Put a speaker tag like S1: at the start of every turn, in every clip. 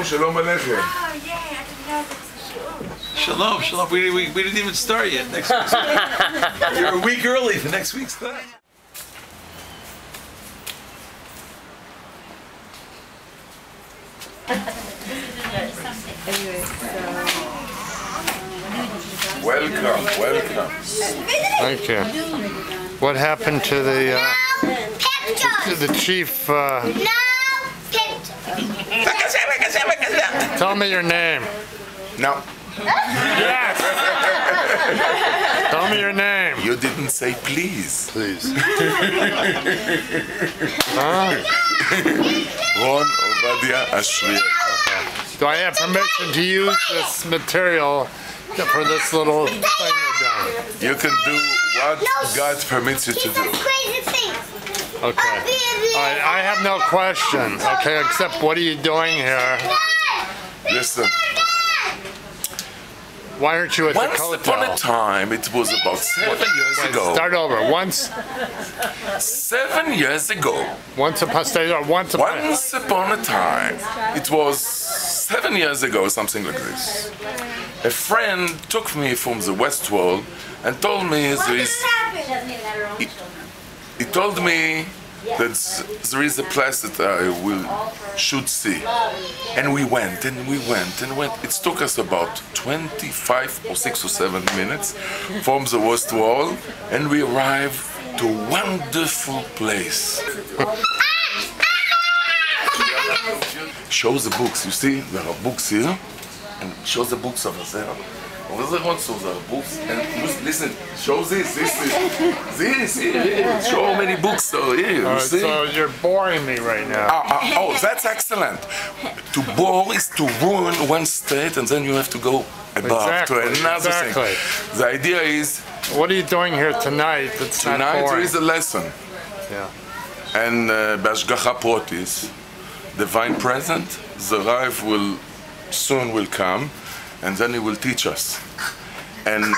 S1: Shalom Aleichem.
S2: Oh, yeah, I didn't know there was a shiur.
S3: Shalom, shalom. We didn't even start yet. Next week. You're a week early for next week's class.
S1: Welcome, welcome.
S4: Thank you. What happened to the chief?
S5: No picture.
S4: Tell me your name.
S1: No.
S4: Yes. Tell me your name.
S1: You didn't say please.
S4: Please.
S1: Ron Ovadia Ashriel.
S4: Do I have permission to use this material for this little thing we're doing?
S1: You can do what God permits you to do.
S4: Okay. All right, I have no question, okay, except what are you doing here?
S1: Listen.
S4: Why aren't you at the hotel?
S1: Once upon a time, it was about 7 years ago.
S4: Start over. Once
S1: 7 years ago.
S4: Once upon
S1: a time, it was 7 years ago, something like this. A friend took me from the West Wall and told me he told me that there is a place that I should see. And we went and we went and went. It took us about 25 or 6 or 7 minutes from the West Wall, and we arrived to a wonderful place. Show the books, you see, there are books here, and show the books over there. Over there also there are books, and listen, show this, here, show many books, so here, you see.
S4: So you're boring me right now.
S1: Oh, that's excellent. To bore is to ruin one state, and then you have to go above to another thing. The idea is...
S4: What are you doing here tonight that's not boring?
S1: Tonight there is a lesson.
S4: Yeah.
S1: And B'ashgacha Protis, divine present, the Rav will soon come, and then he will teach us. And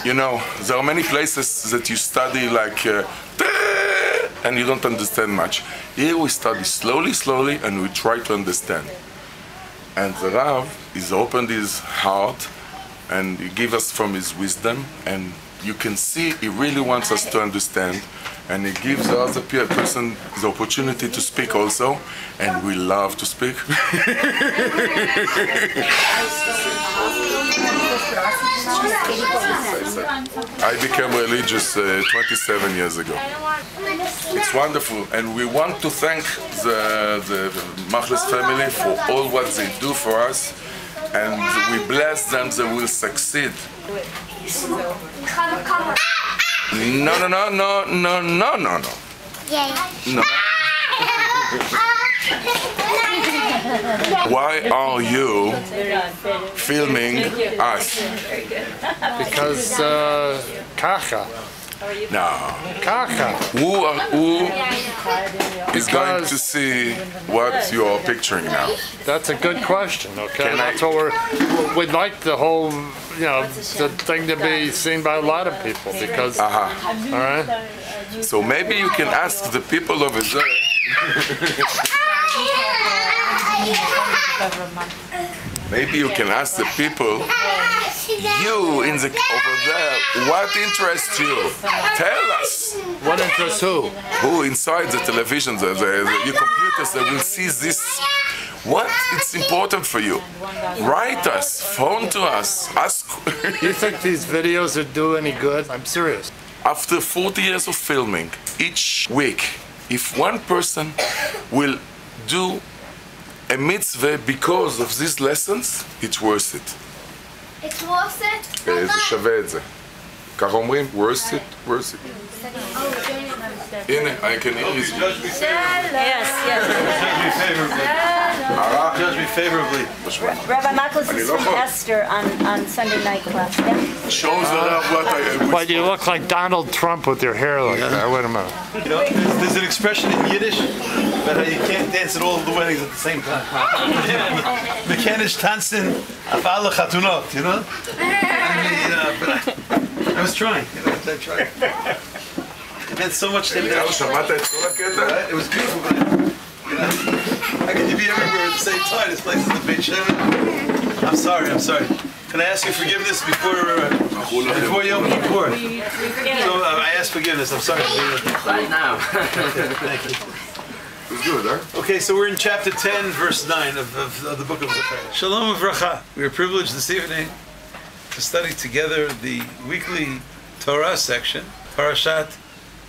S1: you know, there are many places that you study like and you don't understand much. Here we study slowly, and we try to understand. And the Rav is opened his heart, and he gives us from his wisdom, and you can see he really wants us to understand. And he gives the other person the opportunity to speak also, and we love to speak. I became religious 27 years ago. It's wonderful, and we want to thank the Machlis family for all what they do for us, and we bless them they will succeed. No.
S5: Yeah.
S1: No. Why are you filming us?
S4: Because Kacha.
S1: No.
S4: Kacha.
S1: Who is going to see what you are picturing now?
S4: That's a good question, okay? That's what we'd like the whole, the thing to be seen by a lot of people because, all right?
S1: So maybe you can ask the people over there. Maybe you can ask the people, you over there, what interests you? Tell us.
S4: What interests who?
S1: Who inside the television, your computers, they will see this. What is important for you? Write us, phone to us, ask.
S4: You think these videos would do any good? I'm serious.
S1: After 40 years of filming, each week, if one person will do a mitzvah because of these lessons, it's worth it.
S5: It's worth it?
S1: זה שווה את זה. כך אומרים, worth it. הנה, I can hear you.
S2: Yes.
S3: Judge me favorably.
S2: Rabbi Machlis is from Esther on Sunday night class. Yeah?
S1: Shows what I...
S4: But you look like Donald Trump with your hair like that. Wait a minute.
S3: You know, there's an expression in Yiddish that you can't dance at all the weddings at the same time. Mechanisch tanzen auf alle chatunot, you know? But I was trying. I tried. It meant so much to me.
S1: שמעת את כל הקטע?
S3: It was beautiful. How can you be everywhere at the same time? This place is the Beit Shemesh. I'm sorry. Can I ask you forgiveness before Yom Kippur? So I ask forgiveness. I'm sorry.
S6: Right now.
S3: Thank you.
S1: It's good, huh?
S3: Okay, so we're in chapter 10, verse 9 of the book of Zechariah. Shalom Uvracha. We are privileged this evening to study together the weekly Torah section, Parshat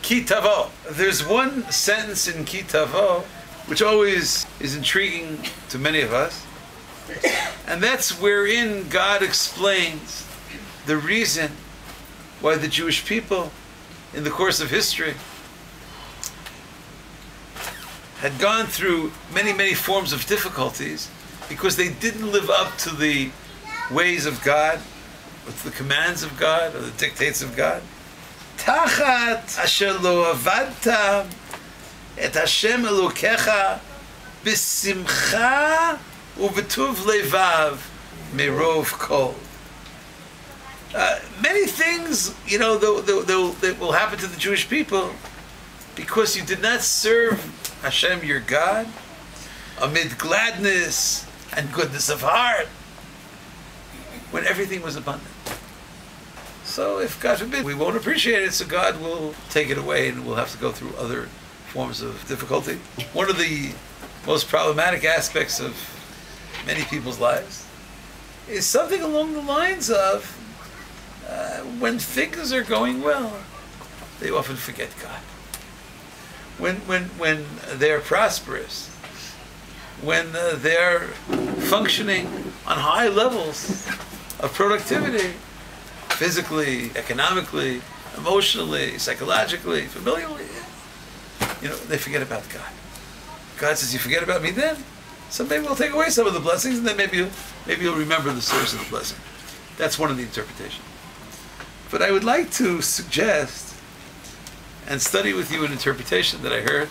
S3: Ki Tavo. There's one sentence in Ki Tavo which always is intriguing to many of us, and that's wherein God explains the reason why the Jewish people in the course of history had gone through many forms of difficulties because they didn't live up to the ways of God, or to the commands of God, or the dictates of God. Tachat asher lo avadta et Hashem Elokecha b'simcha u'b'tuv levav merov kol. Many things, that will happen to the Jewish people because you did not serve Hashem your God amid gladness and goodness of heart when everything was abundant. So if, God forbid, we won't appreciate it, so God will take it away and we'll have to go through other forms of difficulty. One of the most problematic aspects of many people's lives is something along the lines of when things are going well, they often forget God. When they're prosperous, when they're functioning on high levels of productivity, physically, economically, emotionally, psychologically, familially, they forget about God. God says, you forget about me then? Someday we'll take away some of the blessings, and then maybe you'll remember the source of the blessing. That's one of the interpretations. But I would like to suggest and study with you an interpretation that I heard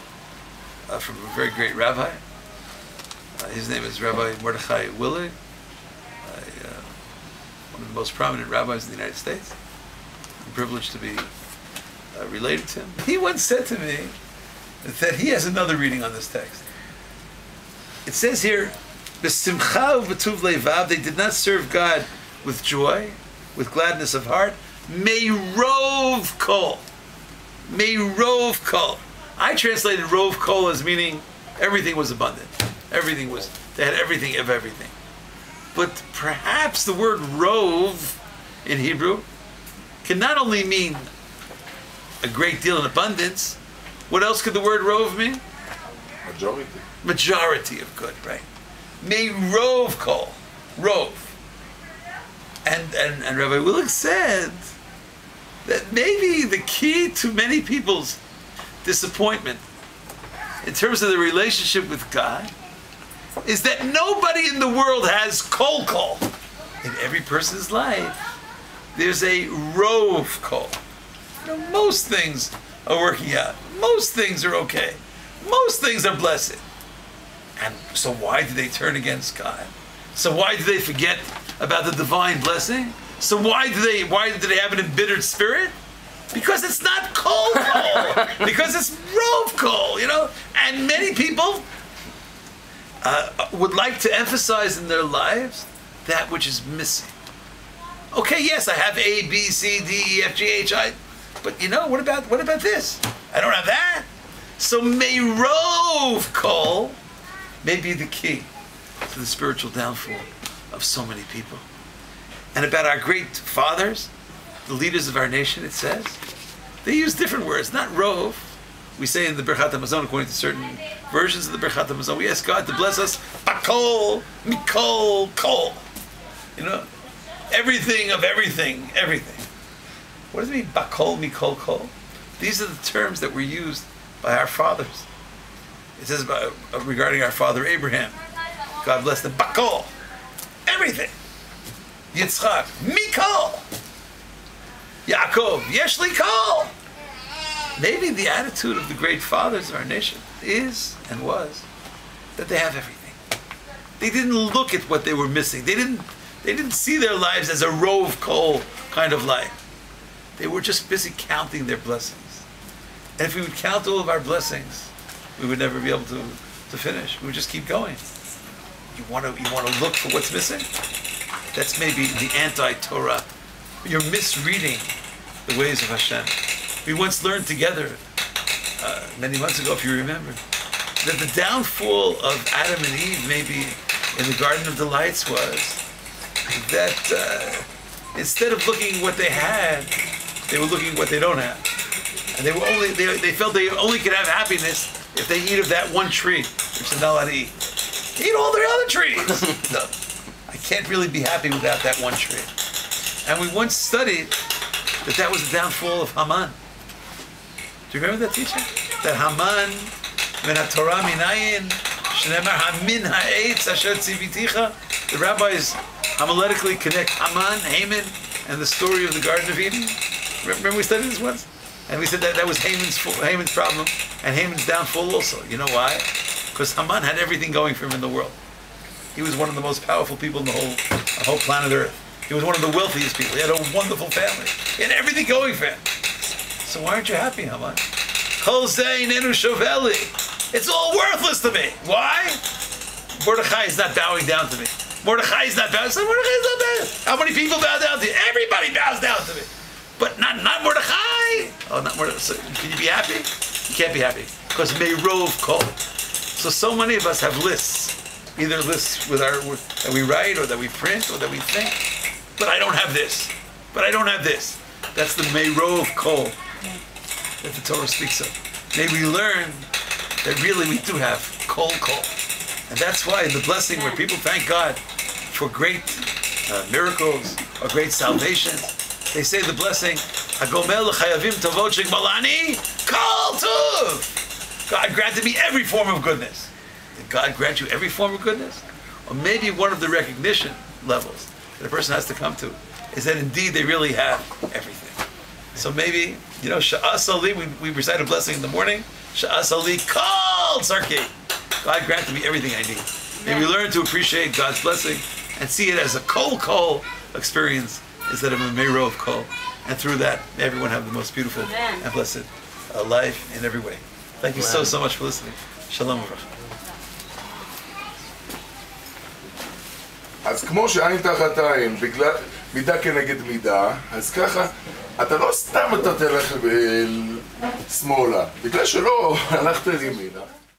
S3: from a very great rabbi. His name is Rabbi Mordechai Willig, one of the most prominent rabbis in the United States. I'm privileged to be related to him. He once said to me that he has another reading on this text. It says here, "B'simcha u'b'tuv levav," they did not serve God with joy, with gladness of heart. Meirov kol. Meirov kol. I translated rov kol as meaning everything was abundant. They had everything of everything. But perhaps the word rov in Hebrew can not only mean a great deal in abundance. What else could the word rov mean?
S1: Majority.
S3: Majority of good, right? Meirov kol. Rov. And Rabbi Willig said that maybe the key to many people's disappointment in terms of the relationship with God is that nobody in the world has kol. In every person's life, there's a rov kol. Most things are working out. Most things are okay. Most things are blessed. And so why do they turn against God? So why do they forget about the divine blessing? So why do they have an embittered spirit? Because it's not kol. Because it's rov kol, And many people would like to emphasize in their lives that which is missing. Okay, yes, I have A, B, C, D, E, F, G, H, I, but what about this? I don't have that. So meirov kol may be the key to the spiritual downfall of so many people. And about our great fathers, the leaders of our nation, it says, they use different words, not rov. We say in the Birchat HaMazon, according to certain versions of the Birchat HaMazon, we ask God to bless us, bakol, mikol, kol. Everything of everything, everything. What does it mean, bakol, mikol, kol? These are the terms that were used by our fathers. It says regarding our father Abraham, God bless them, bakol, everything. Yitzchak, mikol. Yaakov, yeshli kol. Maybe the attitude of the great fathers of our nation is and was that they have everything. They didn't look at what they were missing. They didn't see their lives as a rov kol kind of life. They were just busy counting their blessings. And if we would count all of our blessings, we would never be able to to finish. We would just keep going. You want to look for what's missing? That's maybe the anti-Torah. You're misreading the ways of Hashem. We once learned together, many months ago, if you remember, that the downfall of Adam and Eve, maybe in the Garden of Delights, was that instead of looking what they had, they were looking what they don't have. And they felt they only could have happiness if they eat of that one tree, which they're not allowed to eat. Eat all their other trees. No, I can't really be happy without that one tree. And we once studied that was the downfall of Haman. Do you remember that teaching? That Haman, min ha-Torah minayin, shneimar hamin ha'etz asher tziviticha. The rabbis homiletically connect Haman, Haman, and the story of the Garden of Eden. Remember we studied this once? And we said that was Haman's problem and Haman's downfall also. You know why? Because Haman had everything going for him in the world. He was one of the most powerful people in the whole planet Earth. He was one of the wealthiest people. He had a wonderful family. He had everything going for him. So why aren't you happy, Haman? Kol zeh nenu shoveli. It's all worthless to me. Why? Mordechai is not bowing down to me. Mordechai is not bowing. Mordechai is not bowing. How many people bow down to you? Everybody bows down to me. But not Mordechai. Oh, not Mordechai. So can you be happy? You can't be happy. Because Meirov kol. So many of us have lists. Either lists that we write or that we print or that we think. But I don't have this. But I don't have this. That's the Meirov kol that the Torah speaks of. May we learn that really we do have kol. And that's why in the blessing where people thank God for great miracles or great salvation, they say the blessing, Hagomel l'chayavim tavot shegmalani kol tuv. God granted me every form of goodness. Did God grant you every form of goodness? Or maybe one of the recognition levels that a person has to come to is that indeed they really have everything. So maybe, Sha'as Ali, we recite a blessing in the morning, Sha'as Ali kol tzarkei. God granted me everything I need. May we learn to appreciate God's blessing and see it as a kol experience instead of a meirov kol. And through that, may everyone have the most beautiful and blessed life in every way. Thank you so much for listening. Shalom וברכה.
S1: אז כמו שעין תחת עין, בגלל מידה כנגד מידה, אז ככה, אתה לא סתם אתה תלך שמאלה, בגלל שלא הלכת ימינה.